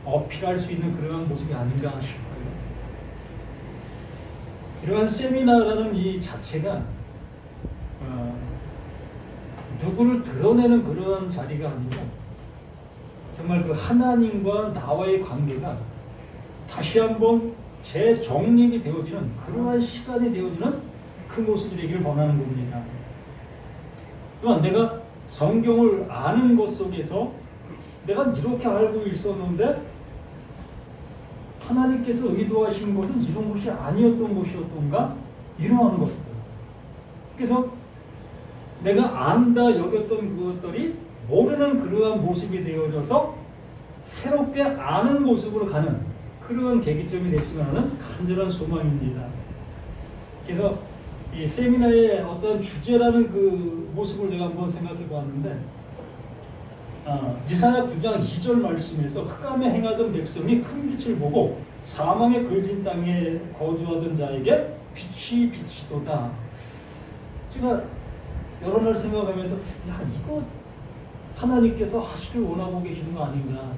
어필할 수 있는 그러한 모습이 아닌가 싶어요. 이러한 세미나라는 이 자체가 누구를 드러내는 그런 자리가 아니고 정말 그 하나님과 나와의 관계가 다시 한번 재정립이 되어지는 그러한 시간이 되어지는 그 모습이 되기를 원하는 겁니다. 또한 내가 성경을 아는 것 속에서 내가 이렇게 알고 있었는데 하나님께서 의도하신 것은 이런 것이 아니었던 것이었던가? 이러한 것들. 그래서 내가 안다 여겼던 그것들이 모르는 그러한 모습이 되어져서 새롭게 아는 모습으로 가는 그러한 계기점이 됐으면 하는 간절한 소망입니다. 그래서 이 세미나의 어떤 주제라는 그 모습을 내가 한번 생각해 보았는데 이사야 9장 2절 말씀에서 흑암에 행하던 백성이 큰 빛을 보고 사망에 걸진 땅에 거주하던 자에게 빛이 비치도다. 제가 여러 날 생각하면서 이거 하나님께서 하시길 원하고 계시는 거 아닌가?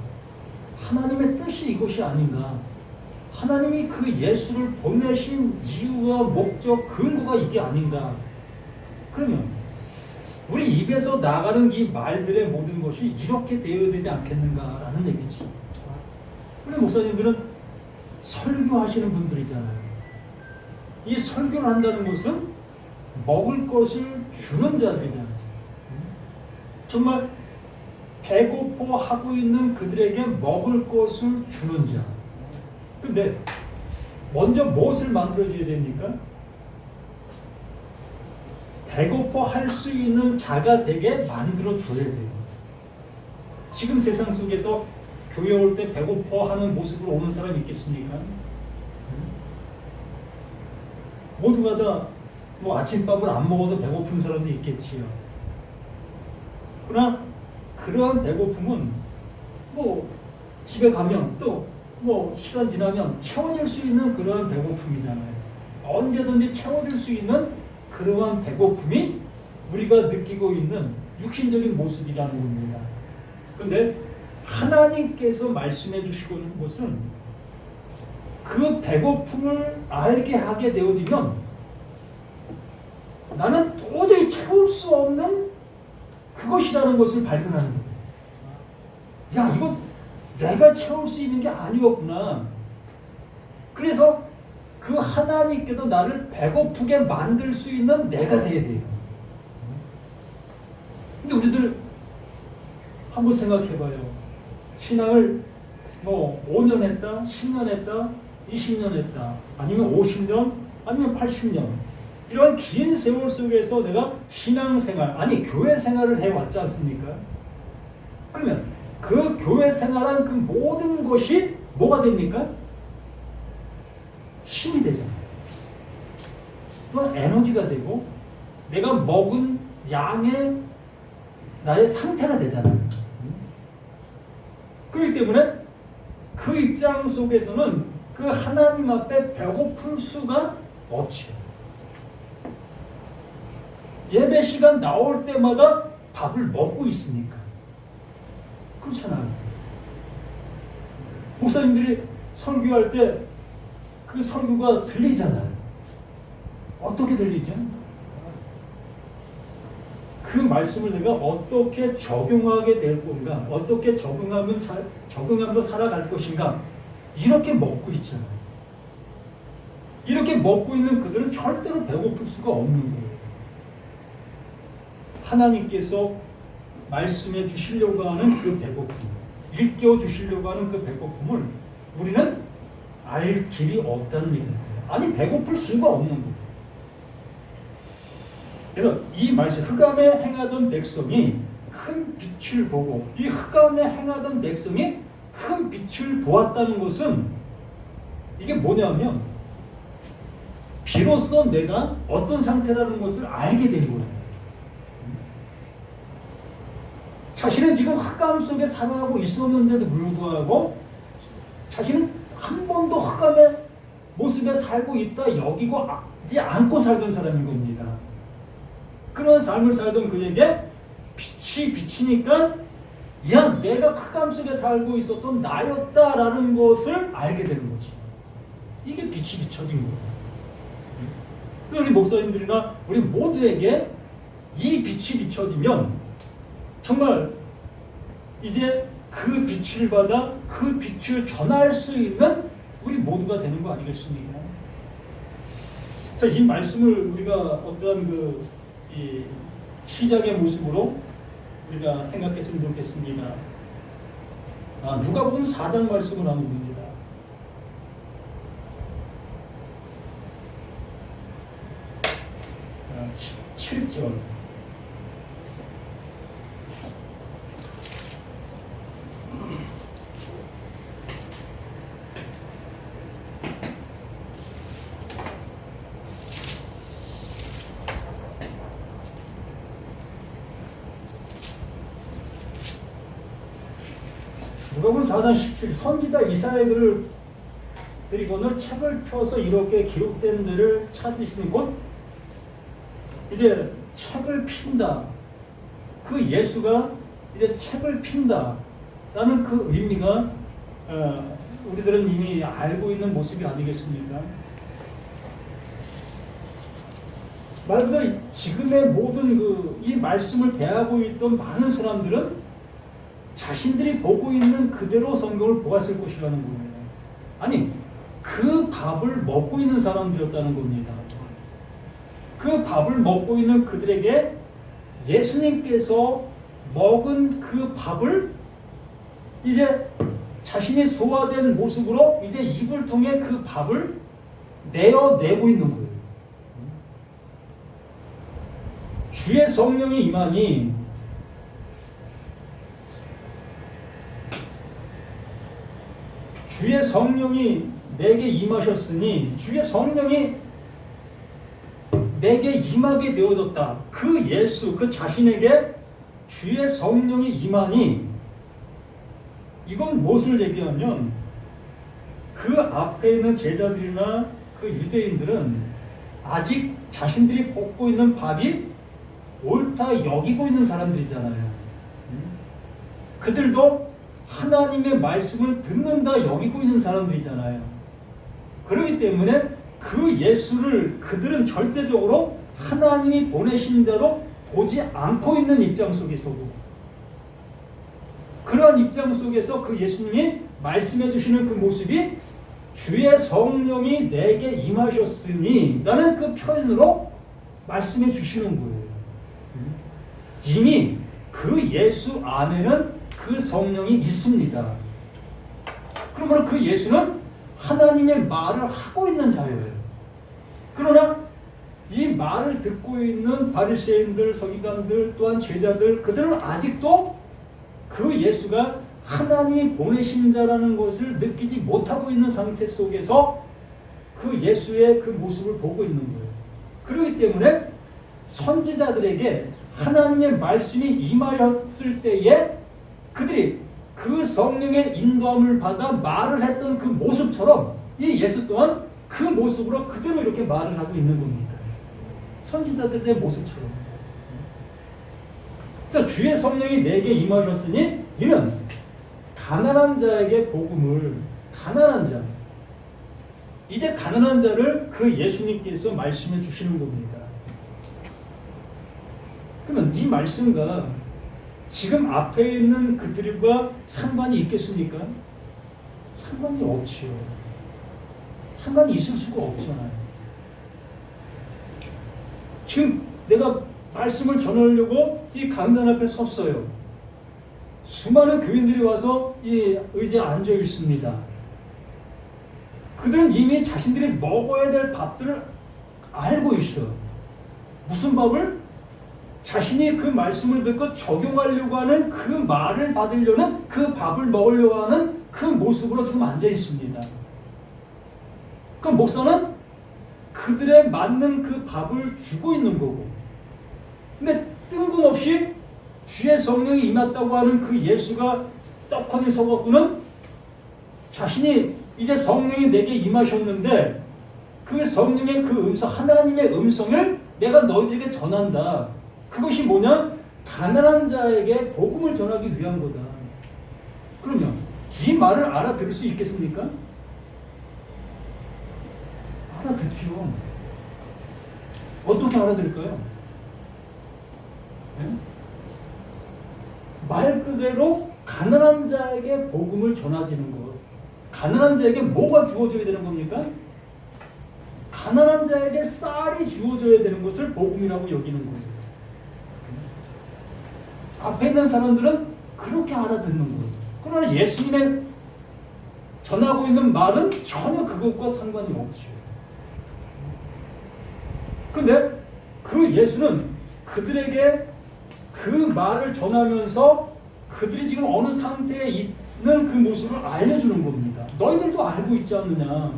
하나님의 뜻이 이것이 아닌가? 하나님이 그 예수를 보내신 이유와 목적, 근거가 이게 아닌가? 그러면 우리 입에서 나가는 이 말들의 모든 것이 이렇게 되어야 되지 않겠는가라는 얘기지. 우리 목사님들은 설교하시는 분들이잖아요. 이 설교를 한다는 것은 먹을 것을 주는 자들이잖아요. 정말 배고파하고 있는 그들에게 먹을 것을 주는 자. 근데 먼저 무엇을 만들어줘야 됩니까? 배고파 할 수 있는 자가 되게 만들어줘야 돼요. 지금 세상 속에서 교회 올 때 배고파 하는 모습으로 오는 사람이 있겠습니까? 모두가 다 뭐 아침밥을 안 먹어도 배고픈 사람도 있겠지요. 그러나 그러한 배고픔은 뭐 집에 가면 또 뭐 시간 지나면 채워질 수 있는 그러한 배고픔이잖아요. 언제든지 채워질 수 있는 그러한 배고픔이 우리가 느끼고 있는 육신적인 모습이라는 겁니다. 그런데 하나님께서 말씀해 주시고 있는 것은 그 배고픔을 알게 하게 되어지면 나는 도저히 채울 수 없는 그것이라는 것을 발견하는 거예요. 야, 이거 내가 채울 수 있는 게 아니었구나. 그래서 그 하나님께도 나를 배고프게 만들 수 있는 내가 돼야 돼요. 근데 우리들 한번 생각해봐요. 신앙을 뭐 5년 했다, 10년 했다, 20년 했다, 아니면 50년, 아니면 80년. 이런 긴 세월 속에서 내가 신앙생활, 아니 교회 생활을 해왔지 않습니까? 그러면 그 교회 생활한 그 모든 것이 뭐가 됩니까? 힘이 되잖아요. 또 에너지가 되고 내가 먹은 양의 나의 상태가 되잖아요. 그렇기 때문에 그 입장 속에서는 그 하나님 앞에 배고플 수가 없죠. 예배 시간 나올 때마다 밥을 먹고 있으니까. 그렇잖아요. 목사님들이 설교할 때 그 설교가 들리잖아요. 어떻게 들리죠? 그 말씀을 내가 어떻게 적용하게 될 건가? 어떻게 적용하면서 살아갈 것인가? 이렇게 먹고 있잖아요. 이렇게 먹고 있는 그들은 절대로 배고플 수가 없는 거예요. 하나님께서 말씀해 주시려고 하는 그 배고픔, 일깨워 주시려고 하는 그 배고픔을 우리는 알 길이 없다는 얘기입니다. 아니 배고플 수가 없는 거예요. 그래서 이 말씀, 흑암에 행하던 백성이 큰 빛을 보고, 이 흑암에 행하던 백성이 큰 빛을 보았다는 것은 이게 뭐냐면 비로소 내가 어떤 상태라는 것을 알게 된 거예요. 자신은 지금 흑암 속에 살아가고 있었는데도 불구하고 자신은 한 번도 흑암의 모습에 살고 있다 여기지 않고 살던 사람인 겁니다. 그런 삶을 살던 그에게 빛이 비치니까 야, 내가 흑암 속에 살고 있었던 나였다라는 것을 알게 되는 거지. 이게 빛이 비춰진 거예요. 우리 목사님들이나 우리 모두에게 이 빛이 비춰지면 정말 이제 그 빛을 받아 그 빛을 전할 수 있는 우리 모두가 되는 거 아니겠습니까? 그래서 이 말씀을 우리가 어떠한 이 시작의 모습으로 우리가 생각했으면 좋겠습니다. 누가복음 4장 말씀을 하는 겁니다. 17절. 누가복음 4장 17절. 선지자 이사야를 드리고는 책을 펴서 이렇게 기록된 데를 찾으시는 곳. 이제 책을 핀다. 그 예수가 이제 책을 핀다. 라는 그 의미가 우리들은 이미 알고 있는 모습이 아니겠습니까? 말 그대로 지금의 모든 이 말씀을 대하고 있던 많은 사람들은 자신들이 보고 있는 그대로 성경을 보았을 것이라는 겁니다. 아니, 그 밥을 먹고 있는 사람들이었다는 겁니다. 그 밥을 먹고 있는 그들에게 예수님께서 먹은 그 밥을 이제 자신이 소화된 모습으로 이제 입을 통해 그 밥을 내어내고 있는 거예요. 주의 성령이 임하니 주의 성령이 내게 임하셨으니 주의 성령이 내게 임하게 되어졌다. 그 예수, 그 자신에게 주의 성령이 임하니 이건 무엇을 얘기하면 그 앞에 있는 제자들이나 그 유대인들은 아직 자신들이 먹고 있는 밥이 옳다 여기고 있는 사람들이잖아요. 그들도 하나님의 말씀을 듣는다 여기고 있는 사람들이잖아요. 그렇기 때문에 그 예수를 그들은 절대적으로 하나님이 보내신 자로 보지 않고 있는 입장 속에서도 그러한 입장 속에서 그 예수님이 말씀해 주시는 그 모습이 주의 성령이 내게 임하셨으니 라는 그 표현으로 말씀해 주시는 거예요. 이미 그 예수 안에는 그 성령이 있습니다. 그러면 그 예수는 하나님의 말을 하고 있는 자예요. 그러나 이 말을 듣고 있는 바리새인들, 서기관들, 또한 제자들, 그들은 아직도 그 예수가 하나님이 보내신 자라는 것을 느끼지 못하고 있는 상태 속에서 그 예수의 그 모습을 보고 있는 거예요. 그렇기 때문에 선지자들에게 하나님의 말씀이 임하였을 때에 그들이 그 성령의 인도함을 받아 말을 했던 그 모습처럼 이 예수 또한 그 모습으로 그대로 이렇게 말을 하고 있는 겁니다. 선지자들의 모습처럼. 그래서 주의 성령이 내게 임하셨으니 이는 가난한 자에게 복음을, 가난한 자, 이제 가난한 자를 그 예수님께서 말씀해 주시는 겁니다. 그러면 이 말씀과 지금 앞에 있는 그들과 상관이 있겠습니까? 상관이 없지요. 상관이 있을 수가 없잖아요. 지금 내가 말씀을 전하려고 이 강단 앞에 섰어요. 수많은 교인들이 와서 이 의자에 앉아 있습니다. 그들은 이미 자신들이 먹어야 될 밥들을 알고 있어. 무슨 밥을? 자신이 그 말씀을 듣고 적용하려고 하는 그 말을 받으려는 그 밥을 먹으려고 하는 그 모습으로 지금 앉아 있습니다. 그 목사는 그들에 맞는 그 밥을 주고 있는 거고, 근데 뜬금없이 주의 성령이 임했다고 하는 그 예수가 떡하니 서갖고는 자신이 이제 성령이 내게 임하셨는데 그 성령의 그 음성, 하나님의 음성을 내가 너희들에게 전한다. 그것이 뭐냐? 가난한 자에게 복음을 전하기 위한 거다. 그러면 이 말을 알아들을 수 있겠습니까? 알아듣죠. 어떻게 알아들을까요? 네? 말 그대로 가난한 자에게 복음을 전해지는 것. 가난한 자에게 뭐가 주어져야 되는 겁니까? 가난한 자에게 쌀이 주어져야 되는 것을 복음이라고 여기는 거예요. 앞에 있는 사람들은 그렇게 알아듣는 거예요. 그러나 예수님의 전하고 있는 말은 전혀 그것과 상관이 없죠. 그런데 그 예수는 그들에게 그 말을 전하면서 그들이 지금 어느 상태에 있는 그 모습을 알려주는 겁니다. 너희들도 알고 있지 않느냐.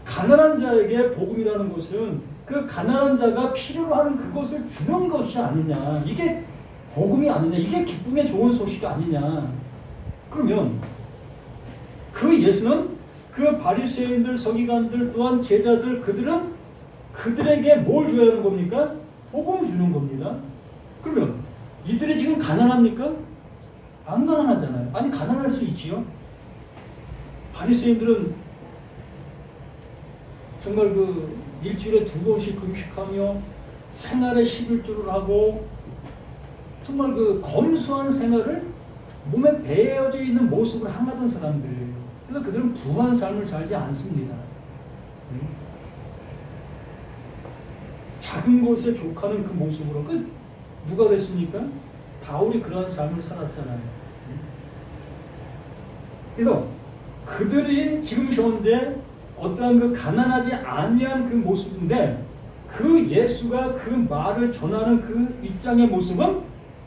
가난한 자에게 복음이라는 것은 그 가난한 자가 필요로 하는 그것을 주는 것이 아니냐. 이게 복음이 아니냐. 이게 기쁨의 좋은 소식이 아니냐. 그러면 그 예수는 그 바리새인들, 서기관들 또한 제자들 그들은 그들에게 뭘 줘야 하는 겁니까? 복음을 주는 겁니다. 그러면 이들이 지금 가난합니까? 안 가난하잖아요. 아니 가난할 수 있지요. 바리새인들은 정말 그 일주일에 2번씩 금식하며 생활에 11조를 하고 정말 그 검소한 생활을 몸에 배어져 있는 모습을 향하던 사람들이에요. 그래서 그들은 부한 삶을 살지 않습니다. 작은 것에 족하는 그 모습으로 누가 그랬습니까? 바울이 그러한 삶을 살았잖아요. 그래서 그들이 지금 현재 어떠한 그 가난하지 아니한 그 모습인데 그 예수가 그 말을 전하는 그 입장의 모습은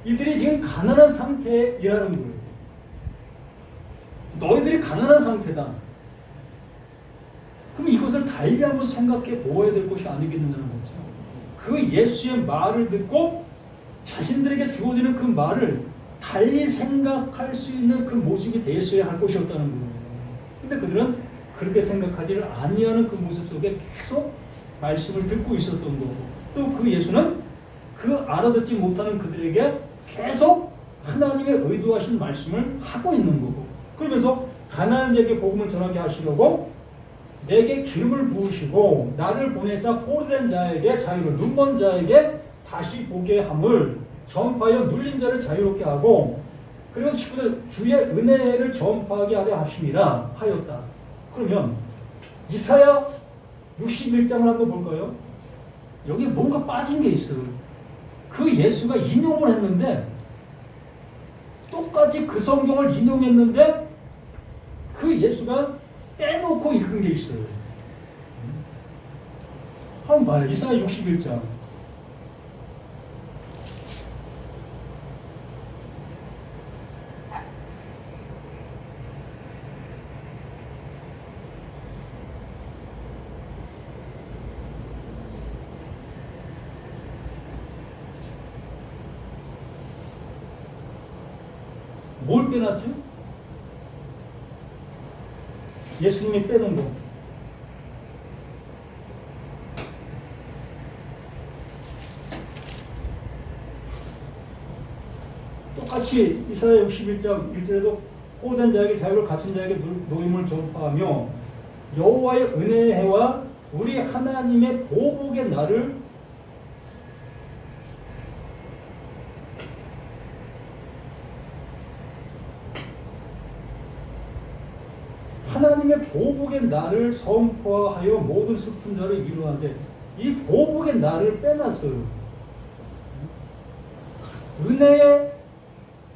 이들이 지금 가난한 상태이라는 거예요. 너희들이 가난한 상태다. 그럼 이것을 달리 한번 생각해 보아야 될 것이 아니겠느냐는 거죠. 그 예수의 말을 듣고 자신들에게 주어지는 그 말을 달리 생각할 수 있는 그 모습이 되었어야 할 것이었다는 거예요. 근데 그들은 그렇게 생각하지를 아니하는 그 모습 속에 계속 말씀을 듣고 있었던 거고, 또 그 예수는 그 알아듣지 못하는 그들에게 계속 하나님의 의도하신 말씀을 하고 있는 거고, 그러면서 가난한 자에게 복음을 전하게 하시려고 내게 기름을 부으시고 나를 보내사 포로된 자에게 자유를, 눈먼 자에게 다시 보게 함을 전파하여 눌린 자를 자유롭게 하고, 그리고 주의 은혜를 전파하게 하려 하심이라 하였다. 그러면 이사야 61장을 한번 볼까요? 여기에 뭔가 빠진 게 있어요. 그 예수가 인용을 했는데 똑같이 그 성경을 인용했는데 그 예수가 떼놓고 읽은 게 있어요. 한번 봐요. 이사야 61장. 뭘 빼놨죠? 예수님이 빼놓은 거. 똑같이 이사야 61장 1절에도 포로된 자에게 자유를, 갇힌 자에게 노임을 전파하며 여호와의 은혜의 해와 우리 하나님의 보복의 날을 하나님의 보복의 날을 선포하여 모든 슬픈 자를 위로하되, 이 보복의 날을 빼놨어요. 은혜의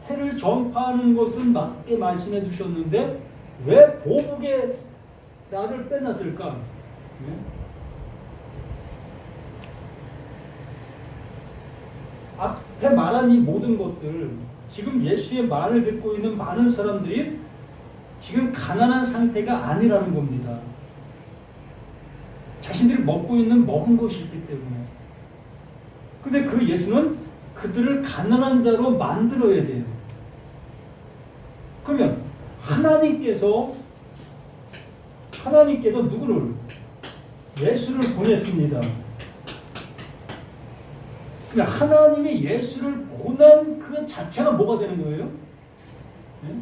해를 전파하는 것은 맞게 말씀해 주셨는데 왜 보복의 날을 빼놨을까? 앞에 말한 이 모든 것들, 지금 예수의 말을 듣고 있는 많은 사람들이 지금 가난한 상태가 아니라는 겁니다. 자신들이 먹고 있는 먹은 것이 있기 때문에. 근데 그 예수는 그들을 가난한 자로 만들어야 돼요. 그러면 하나님께서 누구를? 예수를 보냈습니다. 그러면 하나님이 예수를 보낸 그 자체가 뭐가 되는 거예요? 네?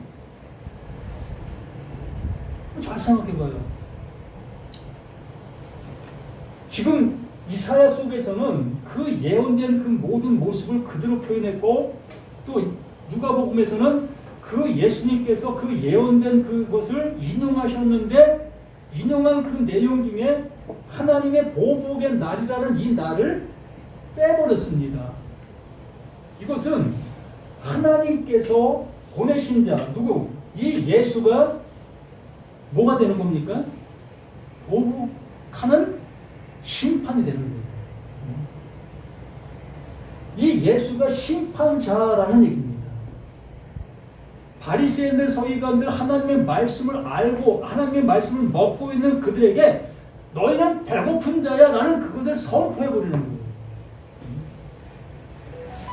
잘 생각해봐요. 지금 이사야 속에서는 그 예언된 그 모든 모습을 그대로 표현했고, 또 누가복음에서는 그 예수님께서 그 예언된 그것을 인용하셨는데, 인용한 그 내용 중에 하나님의 보복의 날이라는 이 날을 빼버렸습니다. 이것은 하나님께서 보내신 자, 누구? 이 예수가 뭐가 되는 겁니까? 보복하는 심판이 되는 거예요. 이 예수가 심판자라는 얘기입니다. 바리새인들, 서기관들 하나님의 말씀을 알고 하나님의 말씀을 먹고 있는 그들에게 너희는 배고픈 자야 라는 그것을 선포해버리는 거예요.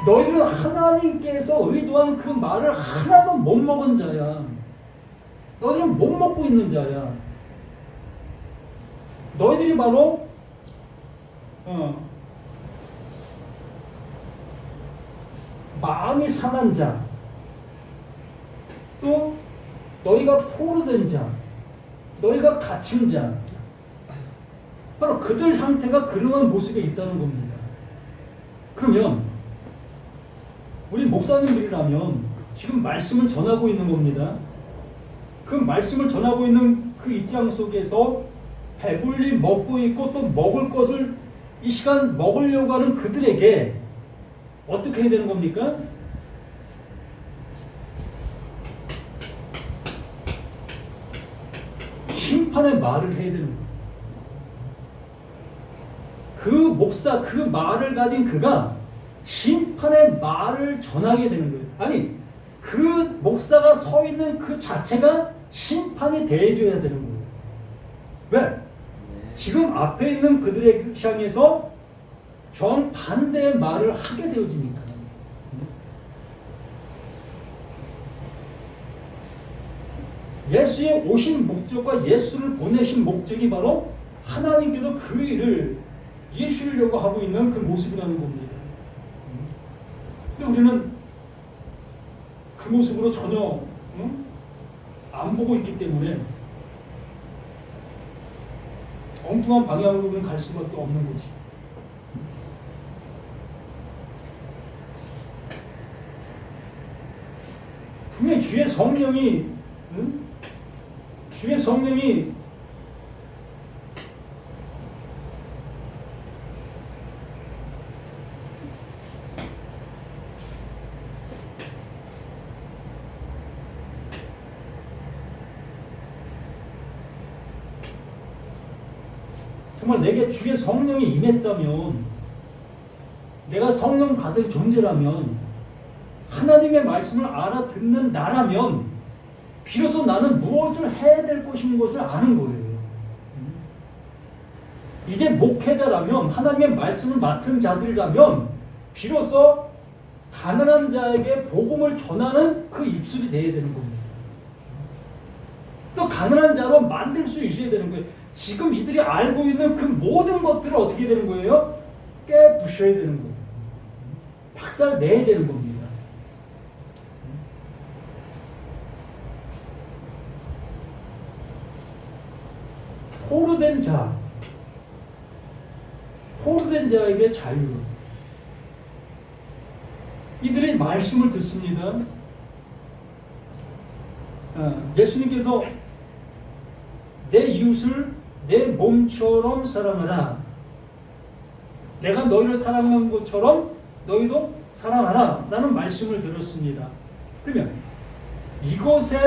너희는 하나님께서 의도한 그 말을 하나도 못 먹은 자야. 너희는 못 먹고 있는 자야. 너희들이 바로 마음이 상한 자, 또 너희가 포로된 자, 너희가 갇힌 자, 바로 그들 상태가 그러한 모습에 있다는 겁니다. 그러면 우리 목사님들이라면 지금 말씀을 전하고 있는 겁니다. 그 말씀을 전하고 있는 그 입장 속에서 배불리 먹고 있고 또 먹을 것을 이 시간 먹으려고 하는 그들에게 어떻게 해야 되는 겁니까? 심판의 말을 해야 되는 거예요. 그 목사, 그 말을 가진 그가 심판의 말을 전하게 되는 거예요. 아니, 그 목사가 서 있는 그 자체가 심판이 돼줘야 되는 거예요. 왜? 지금 앞에 있는 그들의 향해서 정반대의 말을 하게 되어지니까. 예수의 오신 목적과 예수를 보내신 목적이 바로 하나님께서 그 일을 이루시려고 하고 있는 그 모습이라는 겁니다. 근데 우리는 그 모습으로 전혀 안 보고 있기 때문에 엉뚱한 방향으로는 갈 수밖에 없는 거지. 분명히 주의 성령이 정말 내게 주의 성령이 임했다면, 내가 성령 받은 존재라면, 하나님의 말씀을 알아듣는 나라면 비로소 나는 무엇을 해야 될 것인 것을 아는 거예요. 이제 목회자라면, 하나님의 말씀을 맡은 자들이라면 비로소 가난한 자에게 복음을 전하는 그 입술이 되어야 되는 겁니다. 또 가난한 자로 만들 수 있어야 되는 거예요. 지금 이들이 알고 있는 그 모든 것들을 어떻게 되는 거예요? 깨부셔야 되는 거예요. 박살 내야 되는 겁니다. 포로된 자에게 자유. 이들이 말씀을 듣습니다. 예수님께서 내 이웃을 내 몸처럼 사랑하라. 내가 너희를 사랑한 것처럼 너희도 사랑하라 라는 말씀을 들었습니다. 그러면 이것에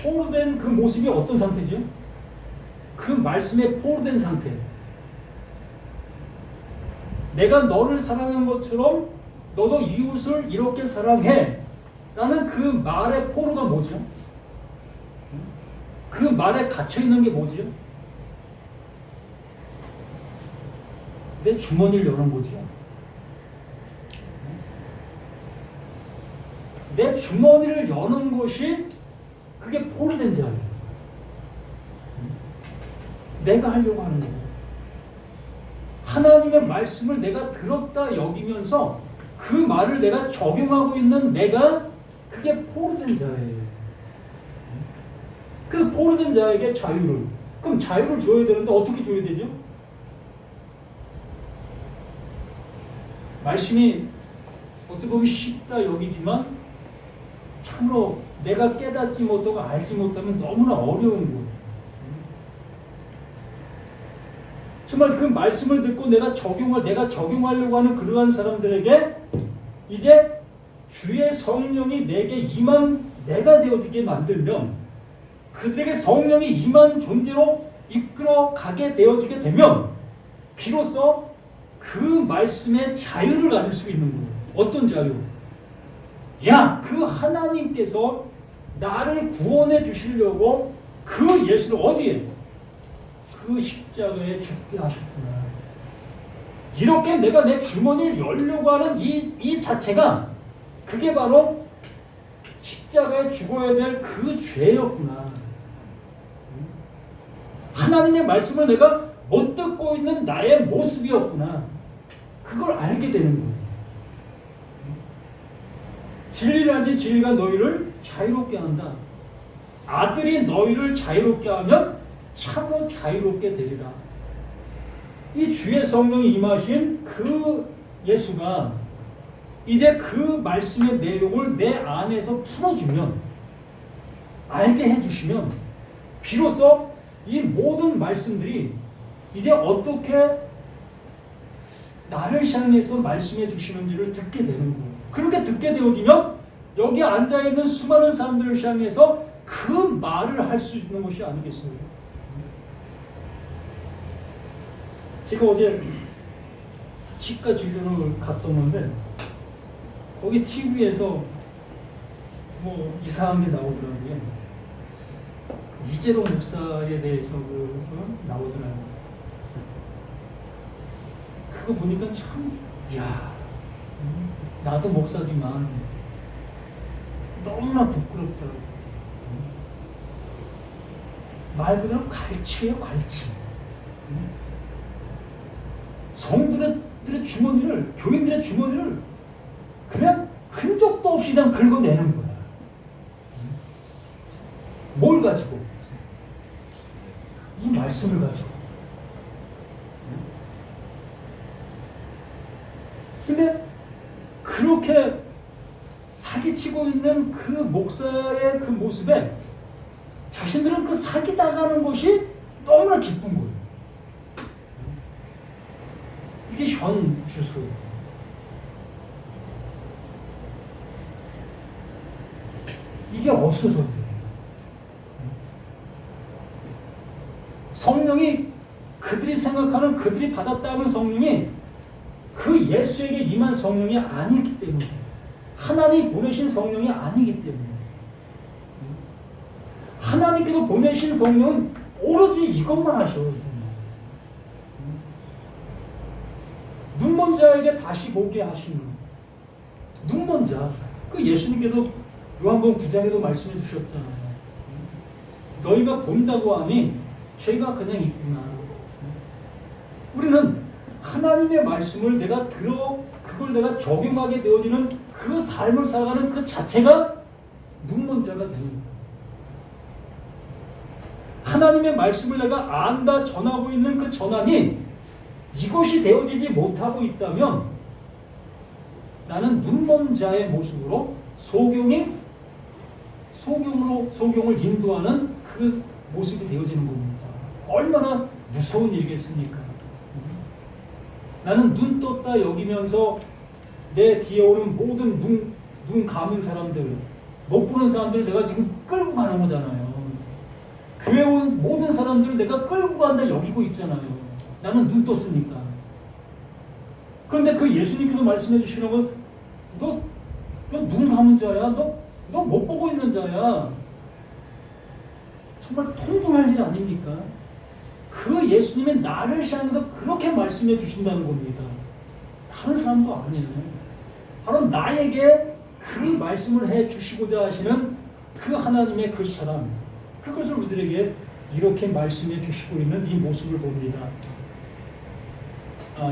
포로된 그 모습이 어떤 상태죠? 그 말씀에 포로된 상태. 내가 너를 사랑한 것처럼 너도 이웃을 이렇게 사랑해 라는 그 말의 포로가 뭐죠? 그 말에 갇혀있는 게 뭐죠? 내 주머니를 여는 거죠. 내 주머니를 여는 것이 그게 포로된 자예요. 내가 하려고 하는 거예요. 하나님의 말씀을 내가 들었다 여기면서 그 말을 내가 적용하고 있는 내가 그게 포로된 자예요. 그 포로된 자에게 자유를. 그럼 자유를 줘야 되는데 어떻게 줘야 되죠? 말씀이 어떻게 보면 쉽다 여기지만 참으로 내가 깨닫지 못하고 알지 못하면 너무나 어려운 거예요. 정말 그 말씀을 듣고 내가 적용하려고 하는 그러한 사람들에게 이제 주의 성령이 내게 임한 내가 되어지게 만들면 그들에게 성령이 임한 존재로 이끌어 가게 되어지게 되면 비로소 그 말씀의 자유를 가질 수 있는 거예요. 어떤 자유? 야, 그 하나님께서 나를 구원해 주시려고 그 예수를 어디에? 그 십자가에 죽게 하셨구나. 이렇게 내가 내 주머니를 열려고 하는 이 자체가 그게 바로 십자가에 죽어야 될 그 죄였구나. 하나님의 말씀을 내가 못 듣고 있는 나의 모습이었구나. 그걸 알게 되는 거예요. 진리를 알지 진리가 너희를 자유롭게 한다. 아들이 너희를 자유롭게 하면 참으로 자유롭게 되리라. 이 주의 성령이 임하신 그 예수가 이제 그 말씀의 내용을 내 안에서 풀어주면 알게 해주시면 비로소 이 모든 말씀들이 이제 어떻게 나를 향해서 말씀해 주시는지를 듣게 되는 거예요. 그렇게 듣게 되어지면 여기 앉아있는 수많은 사람들을 향해서 그 말을 할 수 있는 것이 아니겠어요? 제가 어제 치과 진료를 갔었는데 거기 TV에서 뭐 이상한 게 나오더라고요. 이재동 목사에 대해서 나오더라고요. 그거 보니까 참, 이야, 나도 목사지만 너무나 부끄럽더라고요. 말 그대로 갈치예요, 갈치. 성도들의 주머니를, 교인들의 주머니를 그냥 흔적도 없이 그냥 긁어내는 거야. 뭘 가지고? 이 말씀을 가지고. 근데 그렇게 사기치고 있는 그 목사의 그 모습에 자신들은 그 사기당하는 것이 너무나 기쁜 거예요. 이게 현 주소예요. 이게 없어서 성령이 그들이 생각하는 그들이 받았다는 성령이 그 예수에게 임한 성령이 아니기 때문에 하나님이 보내신 성령이 아니기 때문에 하나님께서 보내신 성령은 오로지 이것만 하셔요. 눈먼 자에게 다시 보게 하시는 눈먼 자. 그 예수님께서 요한복음 9장에도 말씀해 주셨잖아요. 너희가 본다고 하니 죄가 그냥 있구나. 우리는 하나님의 말씀을 내가 들어 그걸 내가 적용하게 되어지는 그 삶을 살아가는 그 자체가 눈먼 자가 되는 거예요. 하나님의 말씀을 내가 안다 전하고 있는 그 전함이 이것이 되어지지 못하고 있다면 나는 눈먼 자의 모습으로 소경을 인도하는 그 모습이 되어지는 겁니다. 얼마나 무서운 일이겠습니까? 나는 눈 떴다 여기면서 내 뒤에 오는 모든 눈 감은 사람들, 못 보는 사람들 내가 지금 끌고 가는 거잖아요. 교회 온 모든 사람들을 내가 끌고 간다 여기고 있잖아요. 나는 눈 떴으니까. 그런데 그 예수님께서 말씀해 주시는 건 너 눈 감은 자야. 너 못 보고 있는 자야. 정말 통분할 일 아닙니까? 그 예수님의 나를 향해서 그렇게 말씀해 주신다는 겁니다. 다른 사람도 아니에요. 바로 나에게 그 말씀을 해 주시고자 하시는 그 하나님의 그 사람, 그것을 우리들에게 이렇게 말씀해 주시고 있는 이 모습을 봅니다.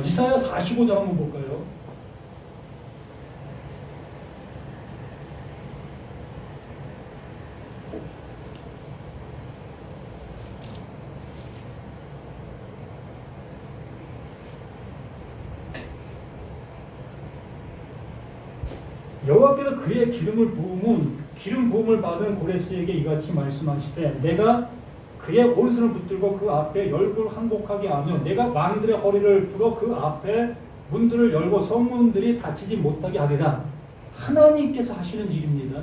이사야 45장 한번 볼까요? 여호와께서 그의 기름을 부으면 기름 부음을 받은 고레스에게 이같이 말씀하시되 내가 그의 오른손을 붙들고 그 앞에 열불 항복하게 하며 내가 왕들의 허리를 풀어 그 앞에 문들을 열고 성문들이 닫히지 못하게 하리라. 하나님께서 하시는 일입니다.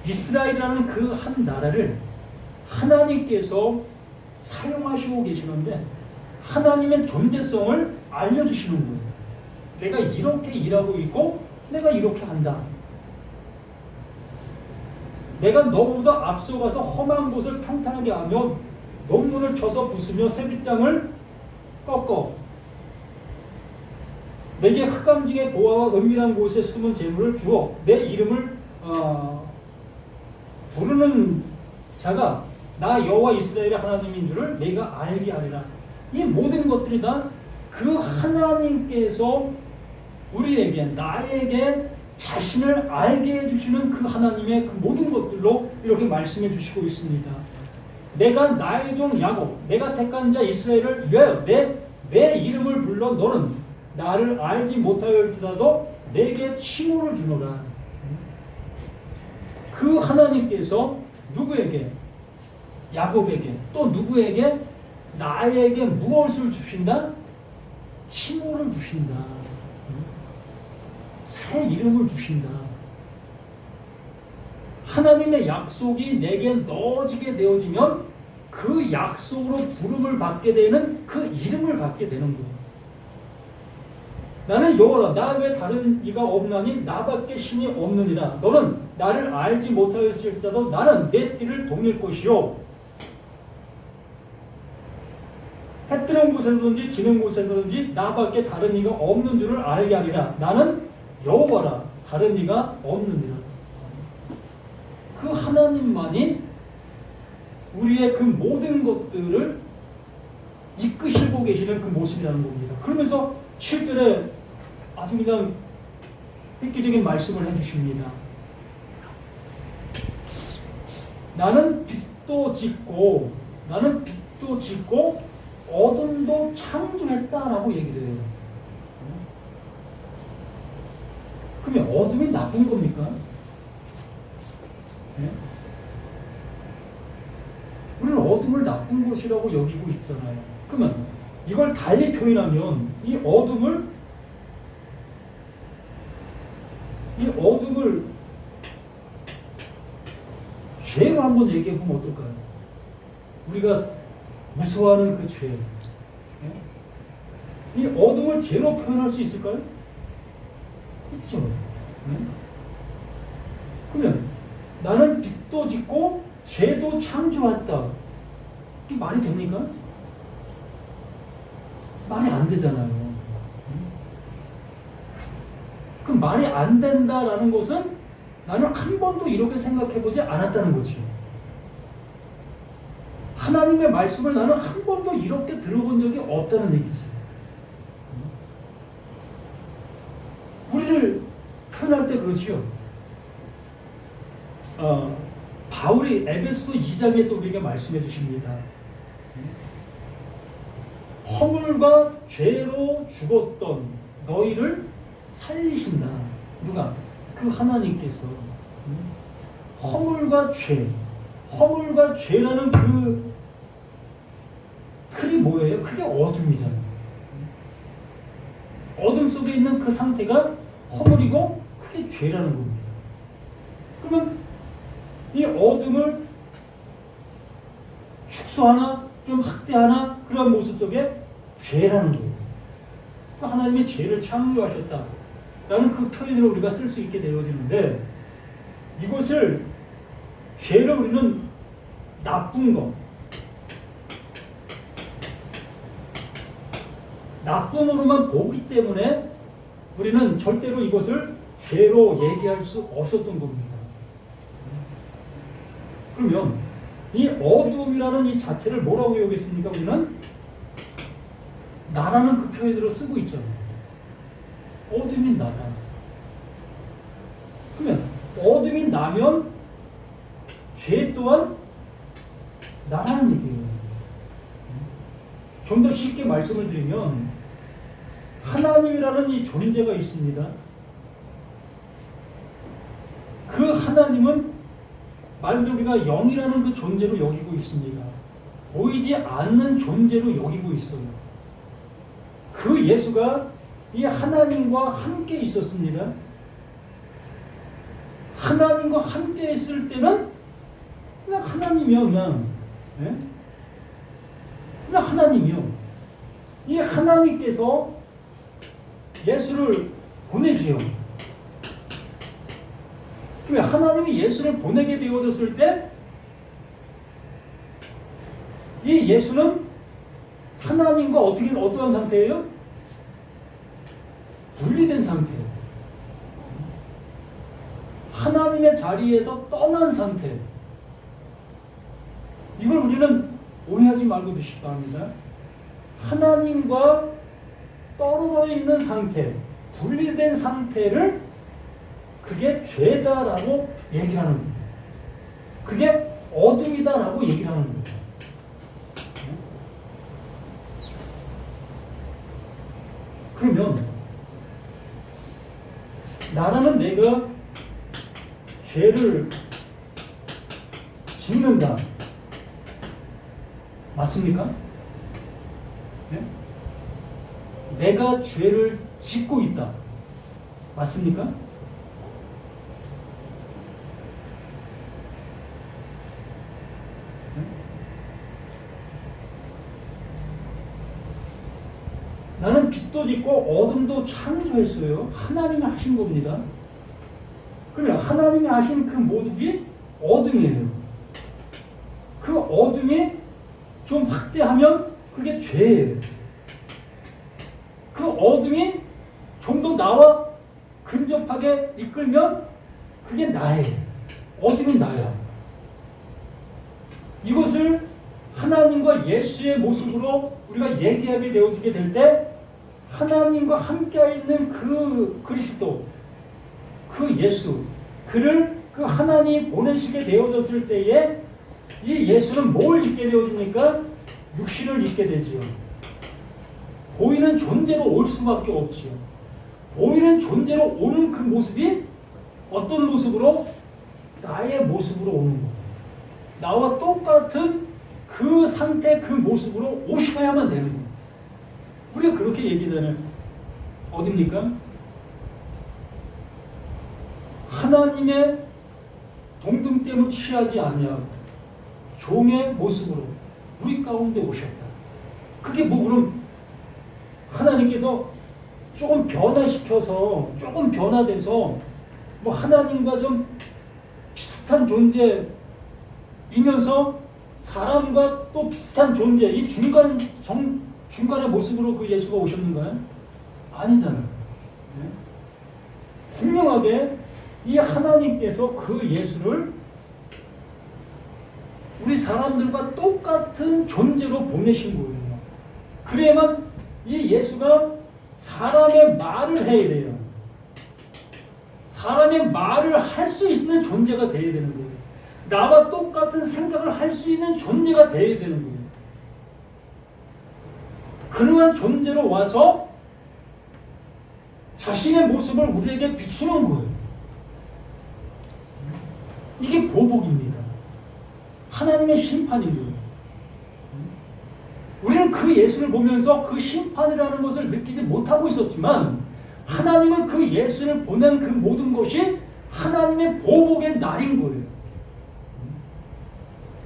이스라엘이라는 그 한 나라를 하나님께서 사용하시고 계시는데 하나님의 존재성을 알려주시는 거예요. 내가 이렇게 일하고 있고 내가 이렇게 한다. 내가 너보다 앞서가서 험한 곳을 평탄하게 하며 논문을 쳐서 부수며 새빗장을 꺾어 내게 흑암중의 보화와 은밀한 곳에 숨은 재물을 주어 내 이름을 부르는 자가 나 여호와 이스라엘의 하나님인 줄을 내가 알게 하리라. 이 모든 것들이 다 그 하나님께서 우리에게 나에게 자신을 알게 해주시는 그 하나님의 그 모든 것들로 이렇게 말씀해 주시고 있습니다. 내가 나의 종 야곱, 내가 택한 자 이스라엘을 위하여 내 이름을 불러 너는 나를 알지 못하였을지라도 내게 칭호를 주노라. 그 하나님께서 누구에게? 야곱에게, 또 누구에게? 나에게 무엇을 주신다? 칭호를 주신다. 새 이름을 주신다. 하나님의 약속이 내게 넣어지게 되어지면 그 약속으로 부름을 받게 되는 그 이름을 갖게 되는 거예요. 나는 여호와라. 나 외에 다른 이가 없나니 나밖에 신이 없느니라. 너는 나를 알지 못하였을지라도 나는 내 띠를 동일 것이요 해 뜨는 곳에서든지 지는 곳에서든지 나밖에 다른 이가 없는 줄을 알게 하리라. 나는 여호와라. 다른 이가 없느니라. 그 하나님만이 우리의 그 모든 것들을 이끄시고 계시는 그 모습이라는 겁니다. 그러면서 7절에 아주 그냥 획기적인 말씀을 해주십니다. 나는 빛도 짓고 어둠도 창조했다라고 얘기를 해요. 그러면 어둠이 나쁜 겁니까? 네? 우리는 어둠을 나쁜 것이라고 여기고 있잖아요. 그러면 이걸 달리 표현하면 이 어둠을 죄로 한번 얘기해 보면 어떨까요? 우리가 무서워하는 그 죄. 이 어둠을 죄로 표현할 수 있을까요? 있죠. 그러면 나는 빛도 짓고 죄도 창조했다. 이게 말이 됩니까? 말이 안 되잖아요. 그 말이 안 된다라는 것은 나는 한 번도 이렇게 생각해보지 않았다는 거죠. 하나님의 말씀을 나는 한 번도 이렇게 들어본 적이 없다는 얘기지. 우리를 표현할 때 그렇죠. 바울이 에베소서 2장에서 우리에게 말씀해 주십니다. 허물과 죄로 죽었던 너희를 살리신다. 누가? 그 하나님께서. 허물과 죄라는 그 틀이 뭐예요? 그게 어둠이잖아요. 어둠 속에 있는 그 상태가 허물이고 그게 죄라는 겁니다. 그러면 이 어둠을 축소하나 좀 확대하나 그런 모습 속에 죄라는 거예요. 하나님의 죄를 창조하셨다라는 그 표현을 우리가 쓸 수 있게 되어지는데 이것을 죄를 우리는 나쁜 것, 나쁨으로만 보기 때문에 우리는 절대로 이것을 죄로 얘기할 수 없었던 겁니다. 그러면 이 어둠이라는 이 자체를 뭐라고 여겼습니까? 우리는 나라는 그 표현으로 쓰고 있잖아요. 어둠이 나다. 그러면 어둠이 나면 죄 또한 나라는 얘기예요. 좀 더 쉽게 말씀을 드리면 하나님이라는 이 존재가 있습니다. 그 하나님은 말 그대로 우리가 영이라는 그 존재로 여기고 있습니다. 보이지 않는 존재로 여기고 있어요. 그 예수가 이 하나님과 함께 있었습니다. 하나님과 함께 있을 때는 그냥 하나님이요, 그냥. 예? 그냥 하나님이요. 이 하나님께서 예수를 보내지요. 하나님이 예수를 보내게 되어졌을 때 이 예수는 하나님과 어떠한 상태예요? 분리된 상태예요. 하나님의 자리에서 떠난 상태. 이걸 우리는 오해하지 말고 드시기 바랍니다. 하나님과 떨어져 있는 상태, 분리된 상태를 그게 죄다라고 얘기하는 거예요. 그게 어둠이다라고 얘기를 하는 거예요. 그러면 나라는 내가 죄를 짓는다. 맞습니까? 네? 내가 죄를 짓고 있다. 맞습니까? 네? 나는 빛도 짓고 어둠도 창조했어요. 하나님이 하신 겁니다. 그러면 하나님이 하신 그 모습이 어둠이에요. 그 어둠이 좀 확대하면 그게 죄예요. 그 어둠이 좀 더 나와 근접하게 이끌면 그게 나예요. 어둠이 나야. 이것을 하나님과 예수의 모습으로 우리가 얘기하게 되어지게 될 때 하나님과 함께 있는 그 그리스도, 그 예수, 그를 그 하나님이 보내시게 되어졌을 때에 이 예수는 뭘 입게 되어집니까? 육신을 입게 되지요. 보이는 존재로 올 수밖에 없지요. 보이는 존재로 오는 그 모습이 어떤 모습으로? 나의 모습으로 오는 거예요. 나와 똑같은 그 상태, 그 모습으로 오셔야만 되는 거예요. 우리가 그렇게 얘기하는 어딥니까? 하나님의 동등됨을 취하지 아니하고 종의 모습으로 우리 가운데 오셨다. 그게 뭐 그럼 하나님께서 조금 변화시켜서 조금 변화돼서 뭐 하나님과 좀 비슷한 존재이면서 사람과 또 비슷한 존재 이 중간의 모습으로 그 예수가 오셨는가요? 아니잖아요. 네? 분명하게 이 하나님께서 그 예수를 우리 사람들과 똑같은 존재로 보내신 거예요. 그래야만 이 예수가 사람의 말을 해야 돼요. 사람의 말을 할 수 있는 존재가 되어야 되는 거예요. 나와 똑같은 생각을 할 수 있는 존재가 되어야 되는 거예요. 그러한 존재로 와서 자신의 모습을 우리에게 비추는 거예요. 이게 보복입니다. 하나님의 심판인 거예요. 우리는 그 예수를 보면서 그 심판이라는 것을 느끼지 못하고 있었지만 하나님은 그 예수를 보낸 그 모든 것이 하나님의 보복의 날인 거예요.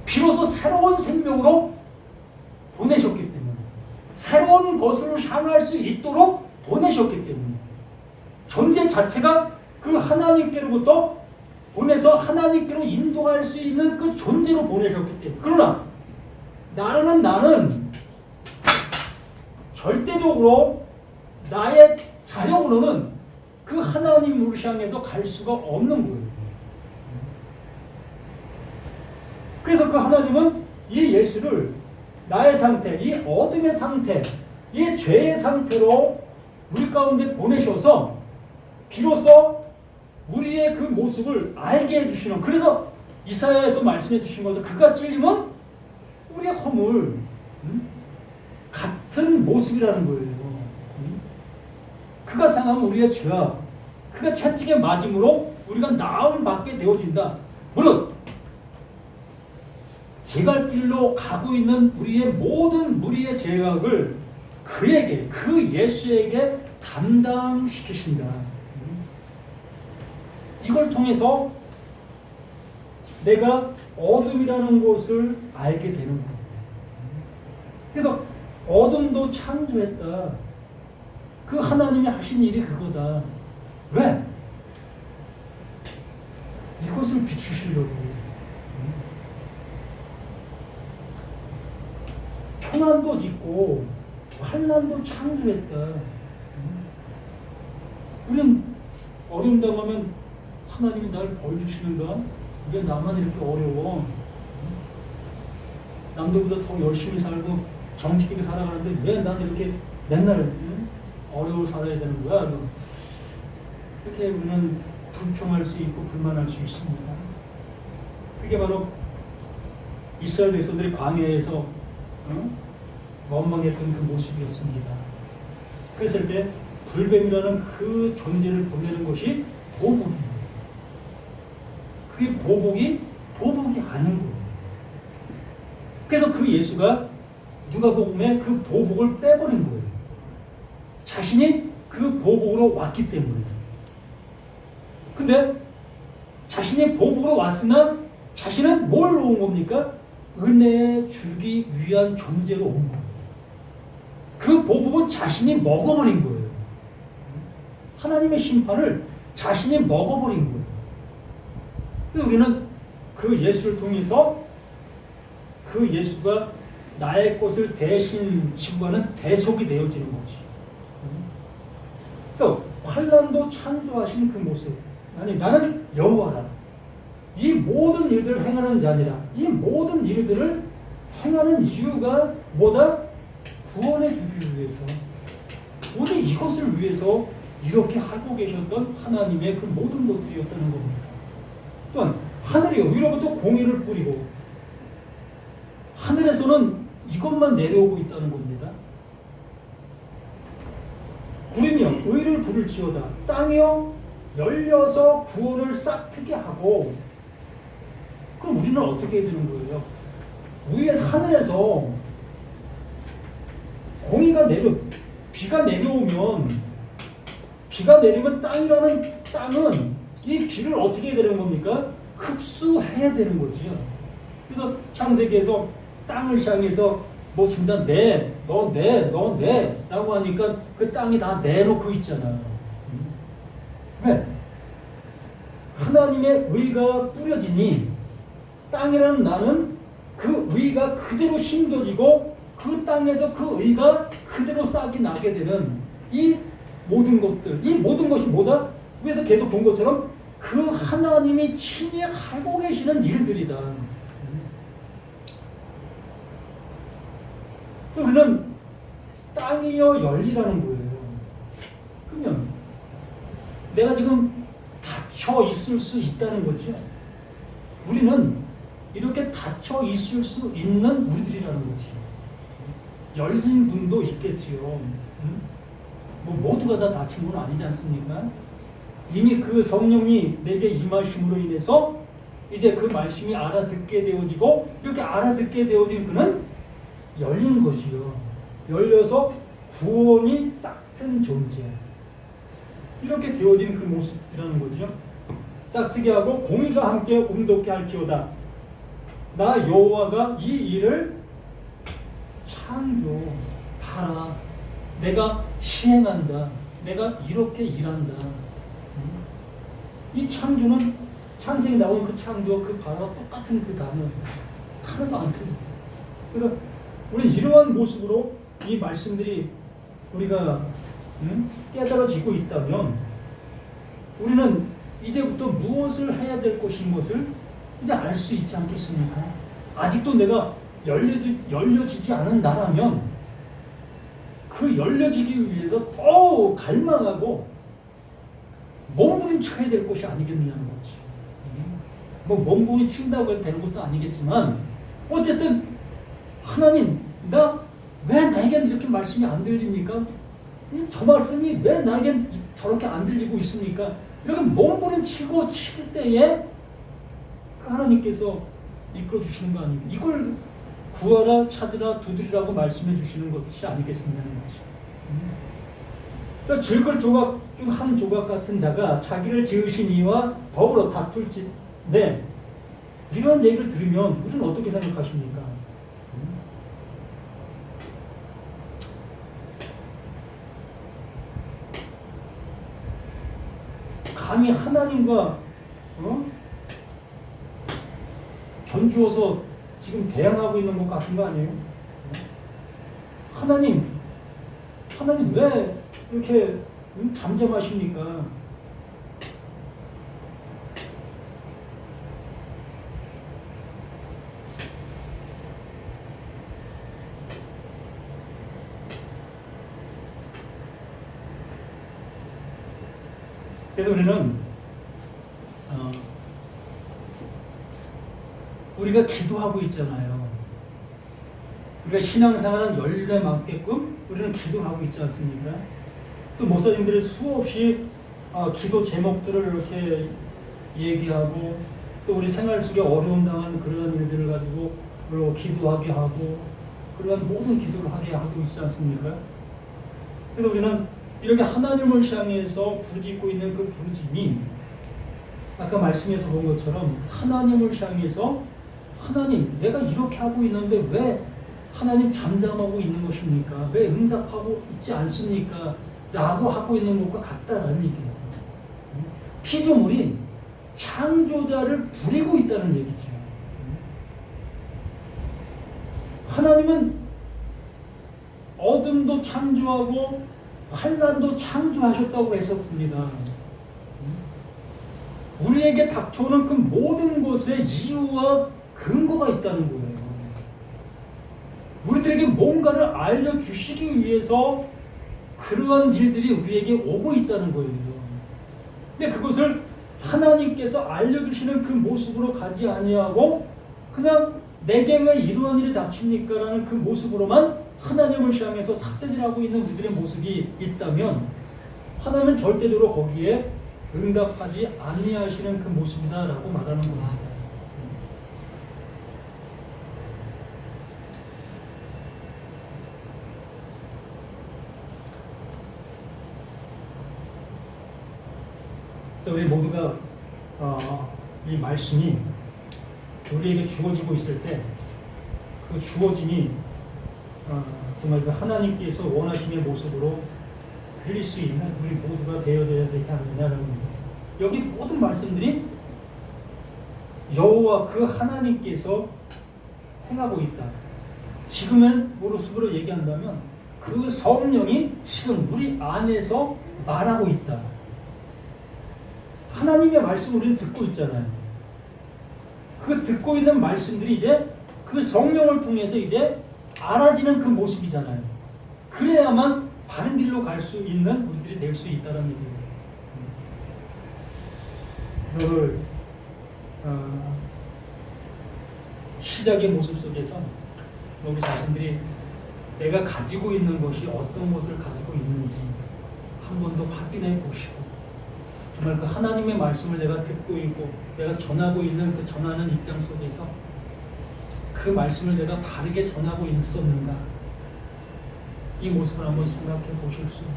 비로소 새로운 생명으로 보내셨기 때문에 새로운 것을 향할 수 있도록 보내셨기 때문에 존재 자체가 그 하나님께로부터 보내서 하나님께로 인도할 수 있는 그 존재로 보내셨기 때문에 그러나 나는 절대적으로 나의 자력으로는 그 하나님을 향해서 갈 수가 없는 거예요. 그래서 그 하나님은 이 예수를 나의 상태, 이 어둠의 상태, 이 죄의 상태로 우리 가운데 보내셔서 비로소 우리의 그 모습을 알게 해주시는 그래서 이사야에서 말씀해 주신 것은 그가 찔리면 우리의 허물 같은 모습이라는 거예요. 그가 상하면 우리의 죄악, 그가 채찍에 맞음으로 우리가 나음 받게 되어진다. 물론 제갈길로 가고 있는 우리의 모든 무리의 죄악을 그에게, 그 예수에게 담당시키신다. 이걸 통해서 내가 어둠이라는 것을 알게 되는 거예요. 그래서 어둠도 창조했다. 그 하나님이 하신 일이 그거다. 왜? 이것을 비추시려고. 평안도 짓고 환난도 창조했다. 우린 어려움 당하면 하나님이 날 벌 주시는가? 왜 나만 이렇게 어려워? 남들보다 더 열심히 살고 정직하게 살아가는데 왜 난 이렇게 맨날 어려워 살아야 되는 거야? 이렇게 우리는 불평할 수 있고 불만할 수 있습니다. 그게 바로 이스라엘 백성들이 광야에서 원망했던 그 모습이었습니다. 그랬을 때 불뱀이라는 그 존재를 보내는 것이 보복입니다. 그게 보복이 아닌 거예요. 그래서 그 예수가 누가복음에 그 보복을 빼버린 거예요. 자신이 그 보복으로 왔기 때문에. 근데 자신이 보복으로 왔으나 자신은 뭘 온 겁니까? 은혜 주기 위한 존재로 온 거예요. 그 보복은 자신이 먹어버린 거예요. 하나님의 심판을 자신이 먹어버린 거예요. 그래서 우리는 그 예수를 통해서 그 예수가 나의 것을 대신 지고 가는 대속이 되어지는 거지. 또 환난도 창조하신 그 모습. 아니 나는 여호와라. 이 모든 일들을 행하는 자니라. 이 모든 일들을 행하는 이유가 뭐다? 구원해 주기 위해서. 오직 이것을 위해서 이렇게 하고 계셨던 하나님의 그 모든 것들이었다는 겁니다. 또한 하늘이 위로부터 공의를 뿌리고 하늘에서는 이것만 내려오고 있다는 겁니다. 구름이여 의를 부를지어다. 땅이여 열려서 구원을 싹트게 하고. 그럼 우리는 어떻게 해야 되는 거예요? 위에 하늘에서 공의가 비가 내리면 땅은 이 비를 어떻게 해야 되는 겁니까? 흡수해야 되는 거지요. 그래서 창세기에서 땅을 향해서 뭐 지금 다 너 내 라고 하니까 그 땅이 다 내놓고 있잖아. 왜? 하나님의 의가 뿌려지니 땅이라는 나는 그 의가 그대로 심겨지고 그 땅에서 그 의가 그대로 싹이 나게 되는 이 모든 것들, 이 모든 것이 뭐다? 위에서 계속 본 것처럼 그 하나님이 친히 하고 계시는 일들이다. 그래서 우리는 땅이여 열리라는 거예요. 그러면 내가 지금 닫혀 있을 수 있다는 거죠. 우리는 이렇게 닫혀 있을 수 있는 우리들이라는 거지. 열린 분도 있겠지요. 뭐 모두가 다 닫힌 건 아니지 않습니까? 이미 그 성령이 내게 임하심으로 인해서 이제 그 말씀이 알아듣게 되어지고 이렇게 알아듣게 되어진 그는 열린 것이요. 열려서 구원이 싹튼 존재. 이렇게 되어진 그 모습이라는 거죠. 싹트게 하고 공의가 함께 온돋게 할지어다. 나 여호와가 이 일을 창조, 봐라. 내가 시행한다. 내가 이렇게 일한다. 이 창조는 창세기 나온 그 창조, 그 바라와 똑같은 그 단어 하나도 안 틀려. 그러니까 우리 이러한 모습으로 이 말씀들이 우리가 깨달아지고 있다면 우리는 이제부터 무엇을 해야 될 것인 것을 이제 알 수 있지 않겠습니까? 아직도 내가 열려지지 않은 나라면 그 열려지기 위해서 더 갈망하고 몸부림쳐야 될 것이 아니겠느냐는 거지. 뭐 몸부림친다고 해도 되는 것도 아니겠지만 어쨌든 하나님, 나 왜 나에게는 이렇게 말씀이 안 들립니까? 저 말씀이 왜 나에겐 저렇게 안 들리고 있습니까? 이렇게 몸부림치고 칠 때에 그 하나님께서 이끌어 주시는 거 아닙니까? 이걸 구하라, 찾으라, 두드리라고 말씀해 주시는 것이 아니겠느냐는 거죠. 그래서 질글 조각 중 한 조각 같은 자가 자기를 지으신 이와 더불어 다툴진데, 이런 얘기를 들으면 우리는 어떻게 생각하십니까? 감히 하나님과 견주어서 지금 대항하고 있는 것 같은 거 아니에요? 하나님 왜 이렇게 잠잠하십니까? 그래서 우리는 우리가 기도하고 있잖아요. 우리가 신앙생활은 열매 맺게끔 우리는 기도를 하고 있지 않습니까? 또 목사님들이 수없이 기도 제목들을 이렇게 얘기하고, 또 우리 생활 속에 어려움 당한 그런 일들을 가지고 기도하게 하고, 그러한 모든 기도를 하게 하고 있지 않습니까? 그래서 우리는 이렇게 하나님을 향해서 부르짖고 있는 그 부르짐이, 아까 말씀에서 본 것처럼 하나님을 향해서, 하나님 내가 이렇게 하고 있는데 왜 하나님 잠잠하고 있는 것입니까? 왜 응답하고 있지 않습니까? 라고 하고 있는 것과 같다라는 얘기예요. 피조물이 창조자를 부리고 있다는 얘기죠. 하나님은 어둠도 창조하고 환란도 창조하셨다고 했었습니다. 우리에게 닥쳐오는 그 모든 것에 이유와 근거가 있다는 거예요. 우리들에게 뭔가를 알려주시기 위해서 그러한 일들이 우리에게 오고 있다는 거예요. 근데 그것을 하나님께서 알려주시는 그 모습으로 가지 아니하고 그냥 내게 왜 이러한 일이 닥칩니까? 라는 그 모습으로만 하나님을 향해서 삿대질하고 있는 우리들의 모습이 있다면, 하나님은 절대적으로 거기에 응답하지 아니하시는 그 모습이다라고 말하는 겁니다. 그래서 우리 모두가 이 말씀이 우리에게 주어지고 있을 때 그 주어짐이 정말 그 하나님께서 원하시는 모습으로 들릴 수 있는 우리 모두가 되어져야 되지 않느냐라는 겁니다. 여기 모든 말씀들이 여호와 그 하나님께서 행하고 있다. 지금은 모습으로 얘기한다면 그 성령이 지금 우리 안에서 말하고 있다. 하나님의 말씀을 우리는 듣고 있잖아요. 그 듣고 있는 말씀들이 이제 그 성령을 통해서 이제 알아지는 그 모습이잖아요. 그래야만 바른 길로 갈 수 있는 우리들이 될 수 있다는 얘기예요. 그래서 오늘 시작의 모습 속에서 우리 자신들이 내가 가지고 있는 것이 어떤 것을 가지고 있는지 한 번 더 확인해 보시고, 정말 그 하나님의 말씀을 내가 듣고 있고 내가 전하고 있는 그 전하는 입장 속에서 그 말씀을 내가 바르게 전하고 있었는가, 이 모습을 한번 생각해 보실 수 있는,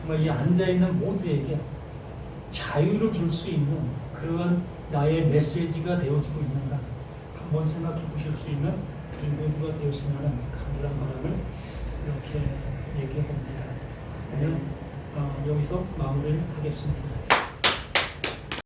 정말 이 앉아있는 모두에게 자유를 줄 수 있는 그러한 나의 메시지가 되어지고 있는가 한번 생각해 보실 수 있는 우리 모두가 되었으면 하는 간절한 바람을 이렇게 얘기해 봅니다. 오늘 여기서 마무리를 하겠습니다.